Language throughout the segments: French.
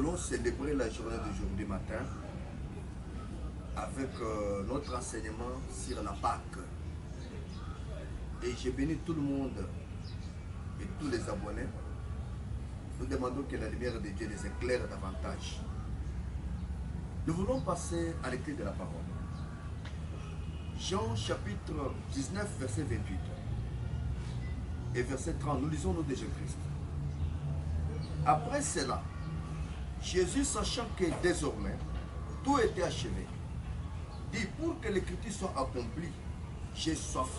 voulons célébrer la journée d'aujourd'hui matin avec notre enseignement sur la Pâque. Et j'ai béni tout le monde et tous les abonnés. Nous demandons que la lumière de Dieu les éclaire davantage. Nous voulons passer à l'écrit de la parole. Jean chapitre 19, verset 28 et verset 30, nous lisons le de Jésus-Christ. Après cela, Jésus, sachant que désormais tout était achevé, dit: pour que l'écriture soit accomplie, j'ai soif.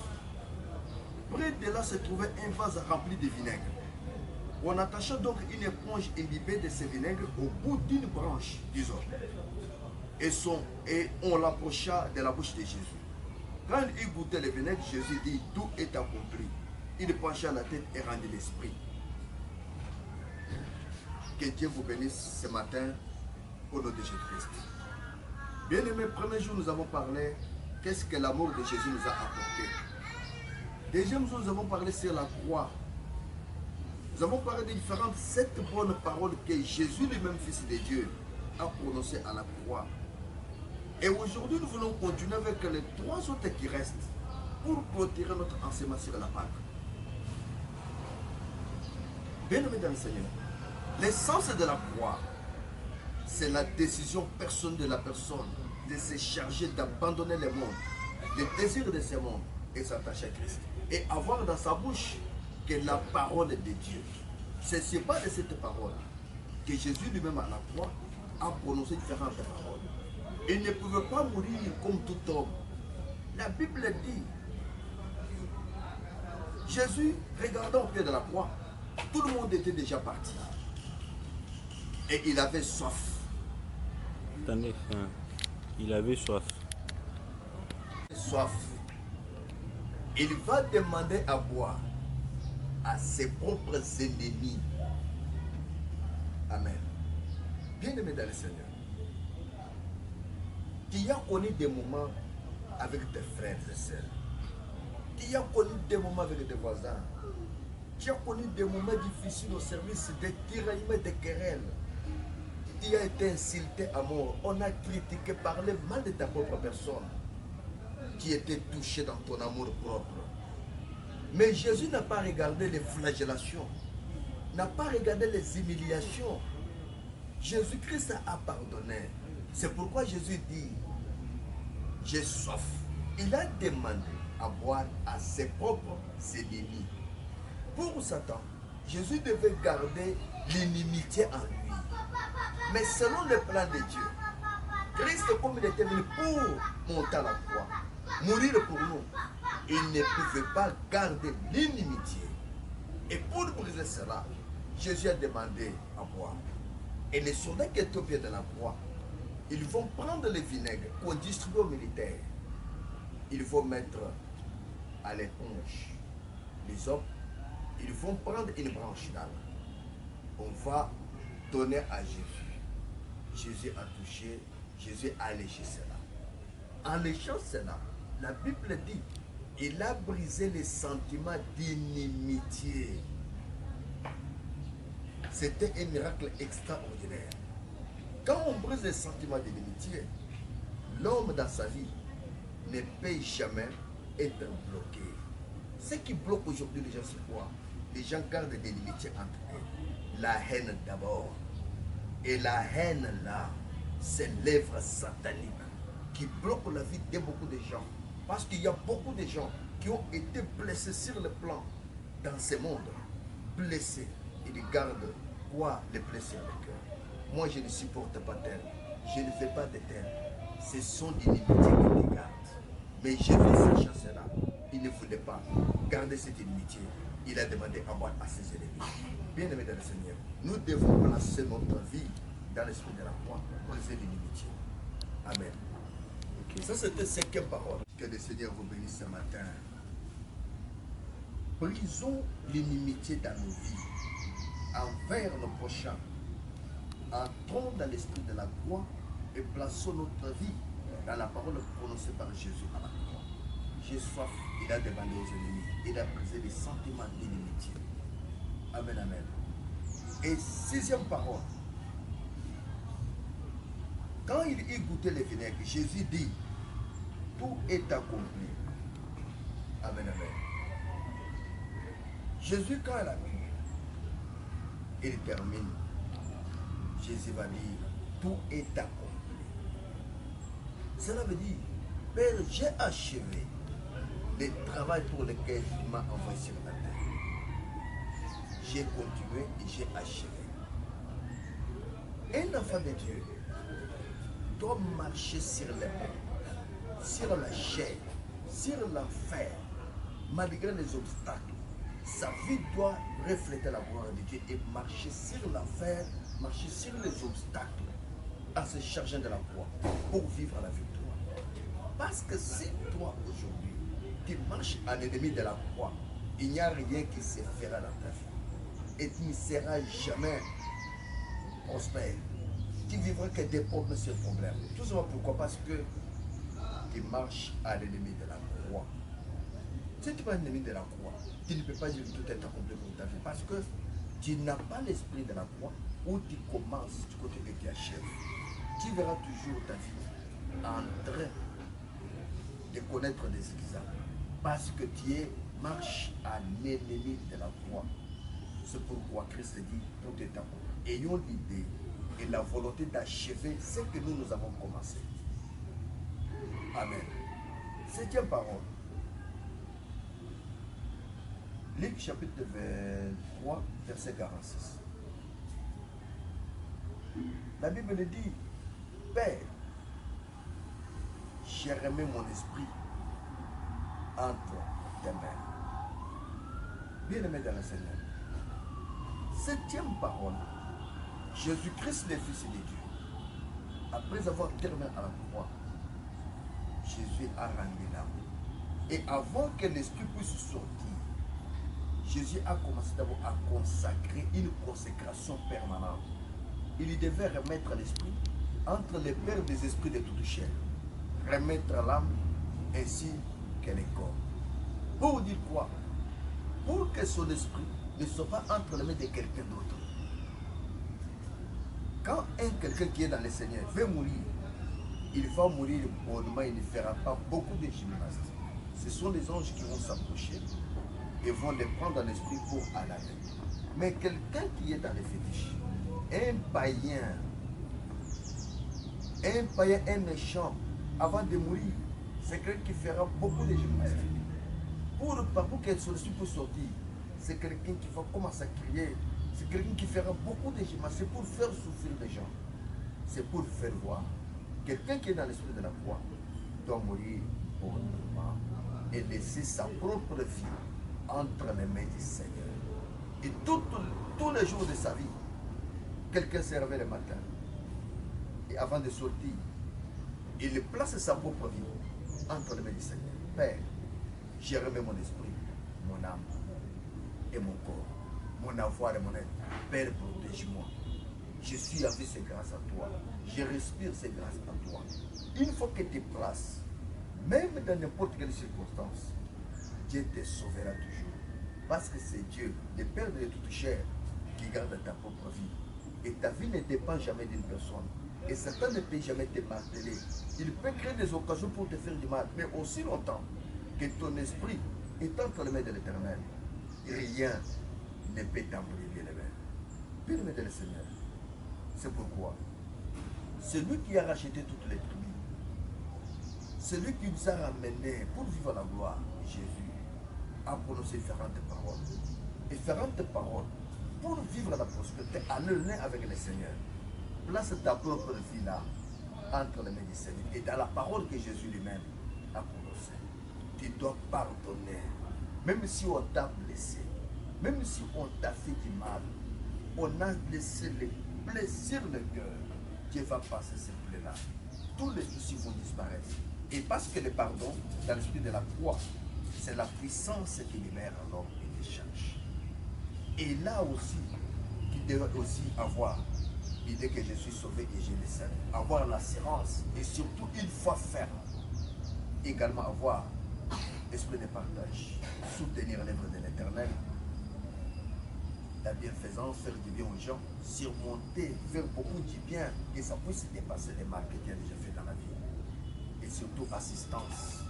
Près de là se trouvait un vase rempli de vinaigre. On attacha donc une éponge imbibée de ce vinaigre au bout d'une branche du zorn. Et on l'approcha de la bouche de Jésus. Quand il goûtait le vinaigre, Jésus dit: tout est accompli. Il pencha la tête et rendit l'esprit. Que Dieu vous bénisse ce matin au nom de Jésus-Christ. Bien-aimés, premier jour nous avons parlé qu'est-ce que l'amour de Jésus nous a apporté. Deuxième jour nous avons parlé sur la croix. Nous avons parlé des différentes 7 bonnes paroles que Jésus lui-même, Fils de Dieu, a prononcées à la croix. Et aujourd'hui nous voulons continuer avec les 3 autres qui restent pour clôturer notre enseignement sur la Pâque. Bien-aimés dans le Seigneur, l'essence de la croix, c'est la décision personnelle de la personne de se charger d'abandonner le monde, les désirs de ce monde et s'attacher à Christ. Et avoir dans sa bouche que la parole de Dieu. Ce n'est pas de cette parole que Jésus lui-même à la croix a prononcé différentes paroles. Il ne pouvait pas mourir comme tout homme. La Bible dit, Jésus, regardant au pied de la croix, tout le monde était déjà parti. Et il avait soif. Attendez, il avait soif. Soif. Il va demander à boire à ses propres ennemis. Amen. Bien-aimé dans le Seigneur, tu as connu des moments avec tes frères et sœurs. Tu as connu des moments avec tes voisins. Tu as connu des moments difficiles au service des tiraillements, des querelles. Tu as été insulté à mort. On a critiqué, parlé mal de ta propre personne. Tu étais touché dans ton amour propre. Mais Jésus n'a pas regardé les flagellations, n'a pas regardé les humiliations. Jésus-Christ a pardonné. C'est pourquoi Jésus dit, j'ai soif. Il a demandé à boire à ses propres ennemis. Pour Satan, Jésus devait garder l'inimitié en lui. Mais selon le plan de Dieu, Christ, comme il était venu pour monter à la croix, mourir pour nous, il ne pouvait pas garder l'inimitié. Et pour briser cela, Jésus a demandé à boire. Et les soldats qui étaient au pied de la croix, ils vont prendre le vinaigre qu'on distribue aux militaires. Ils vont mettre à l'éponge. Les hommes, ils vont prendre une branche d'arbre. On va donner à Jésus. Jésus a touché, Jésus a léché cela. En léchant cela, la Bible dit, il a brisé les sentiments d'inimitié. C'était un miracle extraordinaire. Quand on brise les sentiments d'inimitié, l'homme dans sa vie ne peut jamais être bloqué. Ce qui bloque aujourd'hui les gens, c'est quoi? Les gens gardent des inimitiés entre eux. La haine d'abord. Et la haine là, c'est l'œuvre satanique qui bloque la vie de beaucoup de gens. Parce qu'il y a beaucoup de gens qui ont été blessés sur le plan dans ce monde. Blessés. Ils gardent quoi? Les blessés avec eux. Moi, je ne supporte pas tel. Je ne fais pas de tel. Ce sont des limites qui te gardent. Mais Jésus, sachant cela, il ne voulait pas garder cette inimitié. Il a demandé à boire à ses ennemis. Bien-aimés dans le Seigneur, nous devons placer notre vie dans l'esprit de la croix pour briser l'inimitié. Amen. Okay. Ça, c'était 5e parole. Que le Seigneur vous bénisse ce matin. Brisons l'inimitié dans nos vies envers nos prochains. Entrons dans l'esprit de la croix et plaçons notre vie dans la parole prononcée par Jésus à la croix. J'ai soif, il a demandé aux ennemis, il a brisé les sentiments d'inimitié. Amen, amen. Et 6e parole, Quand il y goûtait le vinaigre, Jésus dit, tout est accompli. Amen, amen. Jésus, quand il a bu, il termine. Jésus va dire, tout est accompli. Cela veut dire, Père, j'ai achevé le travail pour lequel tu m'as envoyé sur la terre. J'ai continué et j'ai achevé. Un enfant de Dieu doit marcher sur les monts, sur la chair, sur l'enfer, malgré les obstacles. Sa vie doit refléter la gloire de Dieu et marcher sur l'enfer, marcher sur les obstacles, en se chargeant de la croix pour vivre la victoire. Parce que si toi aujourd'hui, tu marches à l'ennemi de la croix, il n'y a rien qui se fera dans ta vie. Et tu ne seras jamais prospère. Tu vivras que des problèmes sur problèmes. Tout simplement pourquoi? Parce que tu marches à l'ennemi de la croix. Si tu es un ennemi de la croix, tu ne peux pas dire que tout est accompli pour ta vie. Parce que tu n'as pas l'esprit de la croix où tu commences du côté et tu achèves. Tu verras toujours ta vie en train de connaître des examens. Parce que tu marches à l'ennemi de la croix. C'est pourquoi Christ dit, tout est accompli. Ayons l'idée et la volonté d'achever ce que nous avons commencé. Amen. Septième parole. Luc chapitre 23, verset 46. La Bible dit, Père, j'ai remis mon esprit entre tes mains. Bien-aimé dans le Seigneur. Septième parole. Jésus-Christ, le Fils de Dieu, après avoir terminé à la croix, Jésus a rendu l'âme. Et avant que l'esprit puisse sortir, Jésus a commencé d'abord à consacrer une consécration permanente. Il devait remettre l'esprit entre les pères des esprits de toute chair, remettre l'âme ainsi que le corps. Pour dire quoi? Pour que son esprit ne soit pas entre les mains de quelqu'un d'autre. Quand quelqu'un qui est dans le Seigneur veut mourir, il va mourir bonnement, il ne fera pas beaucoup de gymnastique. Ce sont les anges qui vont s'approcher et vont les prendre dans l'esprit pour aller. Mais quelqu'un qui est dans les fétiches, un païen, un méchant, avant de mourir, c'est quelqu'un qui fera beaucoup de gymnastique. Pour que son esprit puisse sortir, c'est quelqu'un qui va commencer à crier. C'est quelqu'un qui fera beaucoup de gymnastique pour faire souffrir les gens. C'est pour faire voir. Quelqu'un qui est dans l'esprit de la croix doit mourir bonnement et laisser sa propre vie entre les mains du Seigneur. Et tous les jours de sa vie, quelqu'un se réveille le matin. Et avant de sortir, il place sa propre vie entre les mains du Seigneur. Père, j'ai remis mon esprit, mon âme et mon corps, mon avoir et mon être. Père, protège-moi. Je suis avec ces grâces à toi. Je respire ces grâces à toi. Une fois que tu places, même dans n'importe quelle circonstance, Dieu te sauvera toujours. Parce que c'est Dieu, le Père de toute chair, qui garde ta propre vie. Et ta vie ne dépend jamais d'une personne. Et Satan ne peut jamais te marteler. Il peut créer des occasions pour te faire du mal. Mais aussi longtemps que ton esprit est entre les mains de l'Éternel, rien ne peut t'embrouiller les mains. Bien-aimé de le Seigneur. C'est pourquoi celui qui a racheté toutes les tribus, celui qui nous a ramenés pour vivre la gloire, Jésus, a prononcé différentes paroles. Différentes paroles pour vivre la prospérité en lien avec le Seigneur. Place ta propre vie là, entre les mains du Seigneur. Et dans la parole que Jésus lui-même a prononcée, tu dois pardonner. Même si on t'a blessé, même si on t'a fait du mal, on a laissé les plaies sur le cœur. Dieu va passer ces plaies-là. Tous les soucis vont disparaître. Et parce que le pardon, dans l'esprit de la croix, c'est la puissance qui libère l'homme et les charges. Et là aussi, tu dois aussi avoir l'idée que je suis sauvé et je le sais. Avoir l'assurance et surtout une foi ferme. Également avoir l'esprit de partage. Soutenir l'œuvre de l'Éternel. la bienfaisance, faire du bien aux gens, surmonter, faire beaucoup du bien, et ça puisse dépasser les mal que tu as déjà fait dans la vie. Et surtout assistance.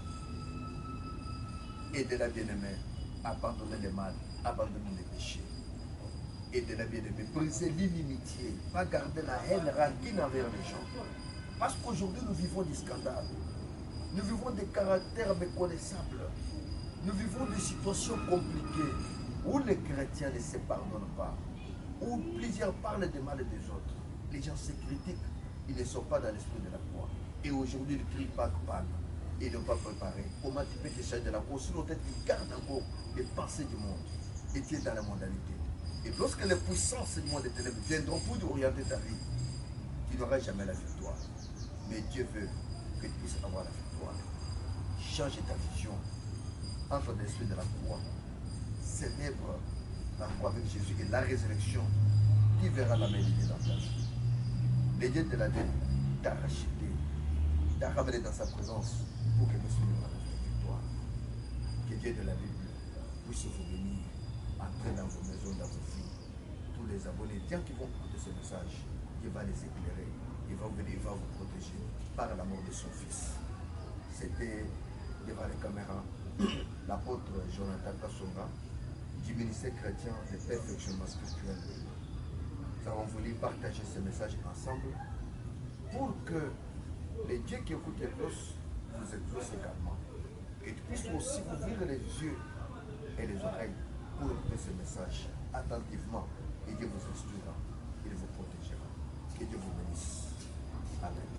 Aider la bien-aimée, abandonner les mal, abandonner les péchés. Aider la bien-aimée, briser l'inimitié, pas garder la haine, rancune envers les gens. Parce qu'aujourd'hui, nous vivons des scandales. Nous vivons des caractères méconnaissables. Nous vivons des situations compliquées où les chrétiens ne se pardonnent pas, où plusieurs parlent des mal des autres. Les gens se critiquent, ils ne sont pas dans l'esprit de la croix. Et aujourd'hui, ils crient pas coupable. Ils n'ont pas préparé. Comment tu peux te charger de la croix? Sinon, tu gardes encore les pensées du monde. Et tu es dans la mondialité. Et lorsque les puissances du monde des ténèbres viendront pour orienter ta vie, tu n'auras jamais la victoire. Mais Dieu veut que tu puisses avoir la victoire. Changer ta vision. Entre l'esprit de la croix. Célèbre la croix avec Jésus et la résurrection. Tu verras la main dans ta vie. Le Dieu de la vie t'a racheté, t'a ramené dans sa présence pour que nous soyons dans la victoire. Que Dieu de la Bible puisse vous bénir, entrer dans vos maisons, dans vos vies. Tous les abonnés, tiens, qui vont écouter ce message, il va les éclairer, il va venir, il va vous protéger par l'amour de son Fils. C'était devant les caméras l'apôtre Jonathan Kassonga du ministère chrétien de perfectionnement spirituel. Nous avons voulu partager ce message ensemble pour que les dieux qui écoutent les cloches vous écoutent également. Et tu puisses aussi ouvrir les yeux et les oreilles pour écouter ce message attentivement. Et Dieu vous instruira, il vous protégera. Que Dieu vous bénisse. Amen.